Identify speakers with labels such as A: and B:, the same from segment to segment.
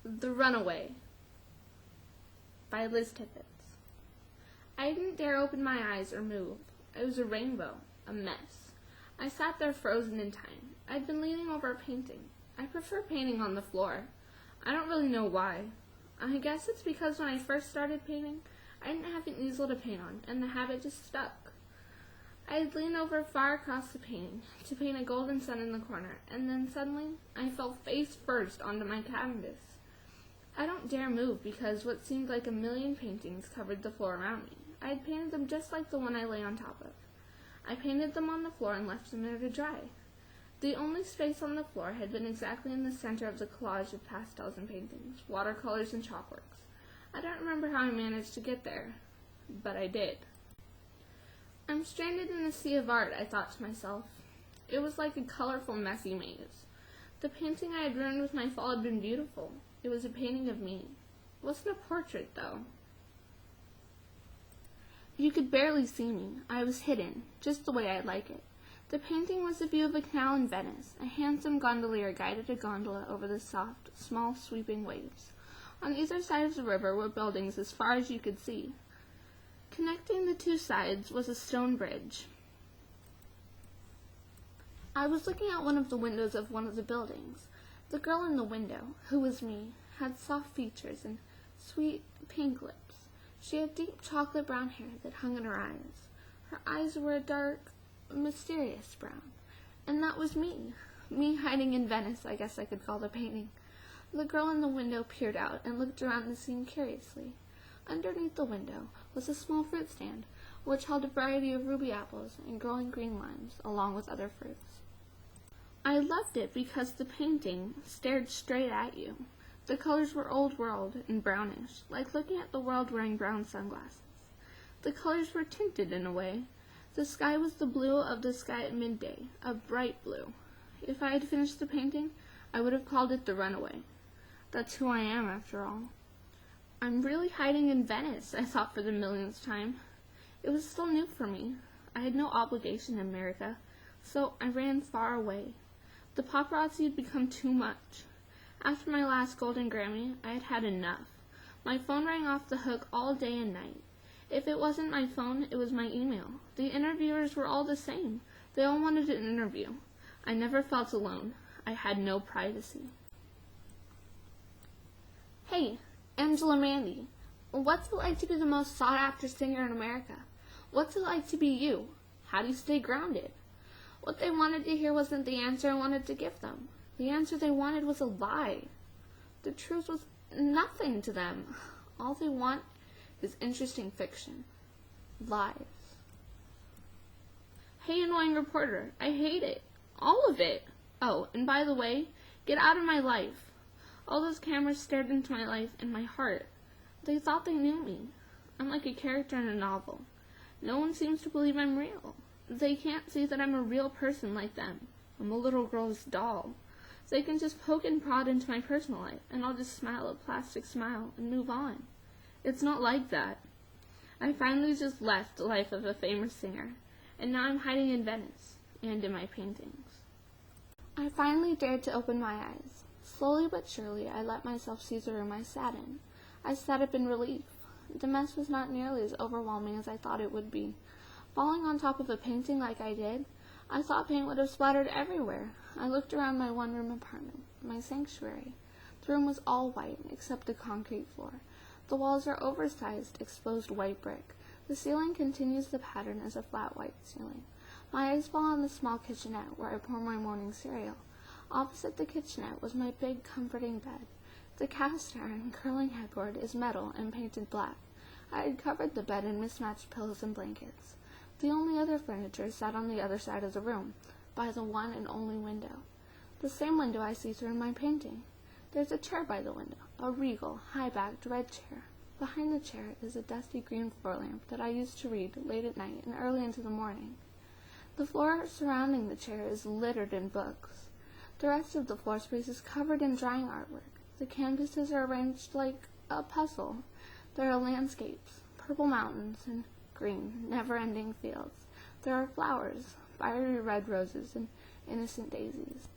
A: The Runaway by Liz Tippetts. I didn't dare open my eyes or move. It was a rainbow, a mess. I sat there frozen in time. I'd been leaning over a painting. I prefer painting on the floor. I don't really know why. I guess it's because when I first started painting, I didn't have an easel to paint on, and the habit just stuck. I'd lean over far across the painting to paint a golden sun in the corner, and then suddenly I fell face first onto my canvas. I don't dare move because what seemed like a million paintings covered the floor around me. I had painted them just like the one I lay on top of. I painted them on the floor and left them there to dry. The only space on the floor had been exactly in the center of the collage of pastels and paintings, watercolors and chalkworks. I don't remember how I managed to get there, but I did. I'm stranded in a sea of art, I thought to myself. It was like a colorful, messy maze. The painting I had ruined with my fall had been beautiful. It was a painting of me. It wasn't a portrait, though. You could barely see me. I was hidden, just the way I'd like it. The painting was a view of a canal in Venice. A handsome gondolier guided a gondola over the soft, small, sweeping waves. On either side of the river were buildings as far as you could see. Connecting the two sides was a stone bridge. I was looking out one of the windows of one of the buildings. The girl in the window, who was me, had soft features and sweet pink lips. She had deep chocolate brown hair that hung in her eyes. Her eyes were a dark, mysterious brown. And that was me. Me hiding in Venice, I guess I could call the painting. The girl in the window peered out and looked around the scene curiously. Underneath the window was a small fruit stand, which held a variety of ruby apples and growing green limes, along with other fruits. I loved it because the painting stared straight at you. The colors were old world and brownish, like looking at the world wearing brown sunglasses. The colors were tinted in a way. The sky was the blue of the sky at midday, a bright blue. If I had finished the painting, I would have called it The Runaway. That's who I am, after all. I'm really hiding in Venice, I thought for the millionth time. It was still new for me. I had no obligation in America, so I ran far away. The paparazzi had become too much. After my last Golden Grammy, I had had enough. My phone rang off the hook all day and night. If it wasn't my phone, it was my email. The interviewers were all the same. They all wanted an interview. I never felt alone. I had no privacy. Hey, Angela Mandy, what's it like to be the most sought-after singer in America? What's it like to be you? How do you stay grounded? What they wanted to hear wasn't the answer I wanted to give them. The answer they wanted was a lie. The truth was nothing to them. All they want is interesting fiction. Lies. Hey, annoying reporter, I hate it. All of it. Oh, and by the way, get out of my life. All those cameras stared into my life and my heart. They thought they knew me. I'm like a character in a novel. No one seems to believe I'm real. They can't see that I'm a real person like them. I'm a little girl's doll. They can just poke and prod into my personal life, and I'll just smile a plastic smile and move on. It's not like that. I finally just left the life of a famous singer, and now I'm hiding in Venice, and in my paintings. I finally dared to open my eyes. Slowly but surely, I let myself see the room I sat in. I sat up in relief. The mess was not nearly as overwhelming as I thought it would be. Falling on top of a painting like I did, I thought paint would have splattered everywhere. I looked around my one-room apartment, my sanctuary. The room was all white, except the concrete floor. The walls are oversized, exposed white brick. The ceiling continues the pattern as a flat white ceiling. My eyes fall on the small kitchenette where I pour my morning cereal. Opposite the kitchenette was my big, comforting bed. The cast iron curling headboard is metal and painted black. I had covered the bed in mismatched pillows and blankets. The only other furniture sat on the other side of the room, by the one and only window. The same window I see through in my painting. There's a chair by the window, a regal, high-backed red chair. Behind the chair is a dusty green floor lamp that I use to read late at night and early into the morning. The floor surrounding the chair is littered in books. The rest of the floor space is covered in drying artwork. The canvases are arranged like a puzzle. There are landscapes, purple mountains, and green, never-ending fields. There are flowers, fiery red roses, and innocent daisies.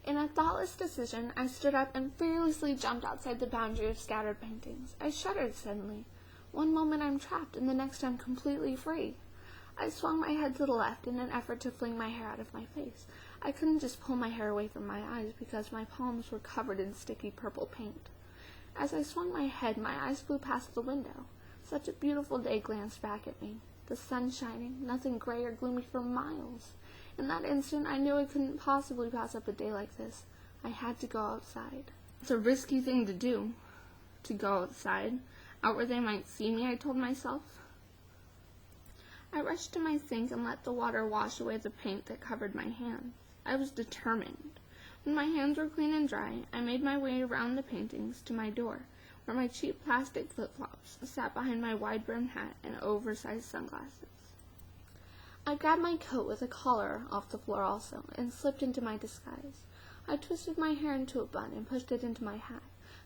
A: In a thoughtless decision, I stood up and fearlessly jumped outside the boundary of scattered paintings. I shuddered suddenly. One moment I'm trapped, and the next I'm completely free. I swung my head to the left in an effort to fling my hair out of my face. I couldn't just pull my hair away from my eyes because my palms were covered in sticky purple paint. As I swung my head, my eyes flew past the window. Such a beautiful day glanced back at me. The sun shining, nothing gray or gloomy for miles. In that instant, I knew I couldn't possibly pass up a day like this. I had to go outside. It's a risky thing to do, to go outside, out where they might see me, I told myself. I rushed to my sink and let the water wash away the paint that covered my hands. I was determined. When my hands were clean and dry, I made my way around the paintings to my door, where my cheap plastic flip-flops sat behind my wide-brimmed hat and oversized sunglasses. I grabbed my coat with a collar off the floor also, and slipped into my disguise. I twisted my hair into a bun and pushed it into my hat.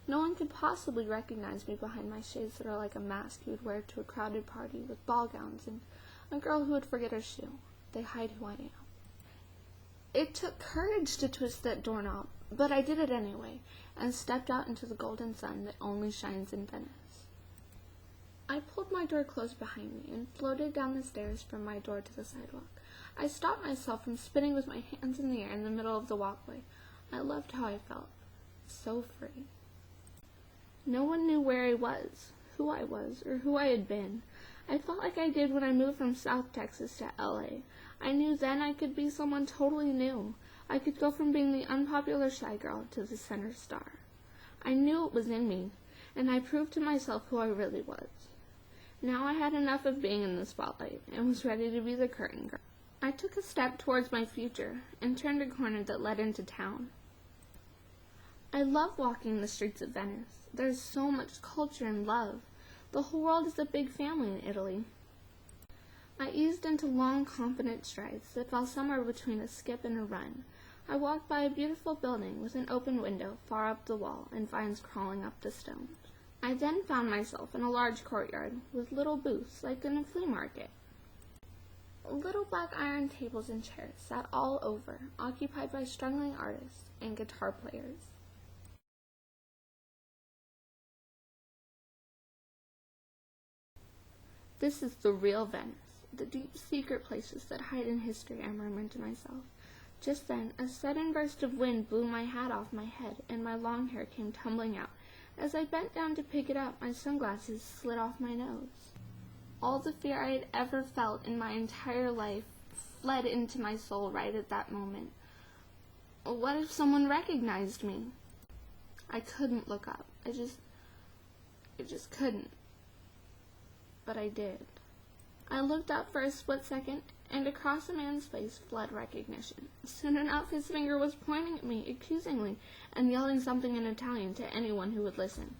A: No one could possibly recognize me behind my shades that are like a mask you would wear to a crowded party with ball gowns and a girl who would forget her shoe. They hide who I am. It took courage to twist that doorknob, but I did it anyway, and stepped out into the golden sun that only shines in Venice. I pulled my door closed behind me and floated down the stairs from my door to the sidewalk. I stopped myself from spinning with my hands in the air in the middle of the walkway. I loved how I felt. So free. No one knew where I was, or who I had been. I felt like I did when I moved from South Texas to LA. I knew then I could be someone totally new. I could go from being the unpopular shy girl to the center star. I knew it was in me, and I proved to myself who I really was. Now I had enough of being in the spotlight, and was ready to be the curtain girl. I took a step towards my future, and turned a corner that led into town. I love walking the streets of Venice. There's so much culture and love. The whole world is a big family in Italy. I eased into long, confident strides that fell somewhere between a skip and a run. I walked by a beautiful building with an open window far up the wall and vines crawling up the stones. I then found myself in a large courtyard with little booths like in a flea market. Little black iron tables and chairs sat all over, occupied by struggling artists and guitar players. This is the real Venice, the deep secret places that hide in history, I murmured to myself. Just then, a sudden burst of wind blew my hat off my head, and my long hair came tumbling out. As I bent down to pick it up, my sunglasses slid off my nose. All the fear I had ever felt in my entire life fled into my soul right at that moment. What if someone recognized me? I couldn't look up. I just couldn't. But I did. I looked up for a split second, and across a man's face fled recognition. Soon enough, his finger was pointing at me accusingly and yelling something in Italian to anyone who would listen.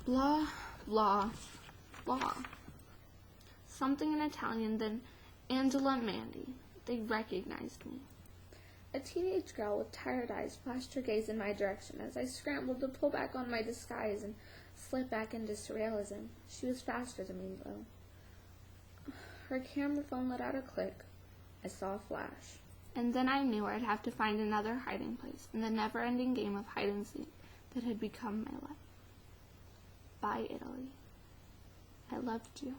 A: Blah, blah, blah. Something in Italian, then Angela Mandy. They recognized me. A teenage girl with tired eyes flashed her gaze in my direction as I scrambled to pull back on my disguise and slip back into surrealism. She was faster than me, though. Her camera phone let out a click. I saw a flash. And then I knew I'd have to find another hiding place in the never-ending game of hide-and-seek that had become my life. Bye, Italy. I loved you.